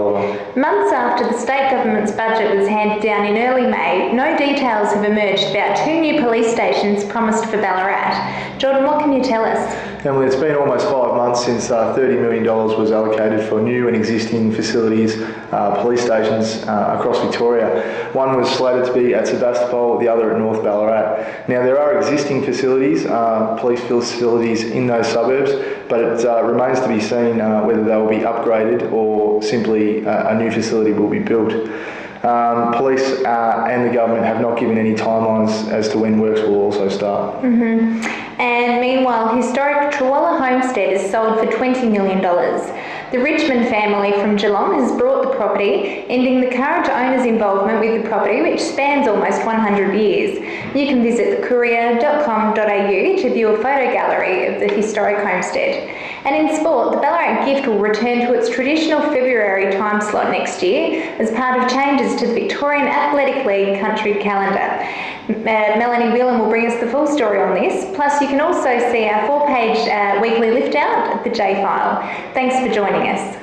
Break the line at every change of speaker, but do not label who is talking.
Oliver.
Months after the state government's budget was handed down in early May, no details have emerged about 2 new police stations promised for Ballarat. Jordan, what can you tell us?
Emily, it's been almost 5 months since $30 million was allocated for new and existing facilities, police stations across Victoria. One was slated to be at Sebastopol, the other at North Ballarat. Now, there are existing facilities, police facilities in those suburbs, but it remains to be seen whether they will be upgraded or simply a new facility will be built. Police and the government have not given any timelines as to when works will also start.
And meanwhile, historic Trawalla Homestead is sold for $20 million. The Richmond family from Geelong has bought the property, ending the current owner's involvement with the property, which spans almost 100 years. You can visit thecourier.com.au to view a photo gallery of the historic homestead. And in sport, the Ballarat Gift will return to its traditional February time slot next year as part of changes to the Victorian Athletic League country calendar. Melanie Whelan will bring us the full story on this. Plus, you can also see our 4-page weekly lift out at the J File. Thanks for joining us.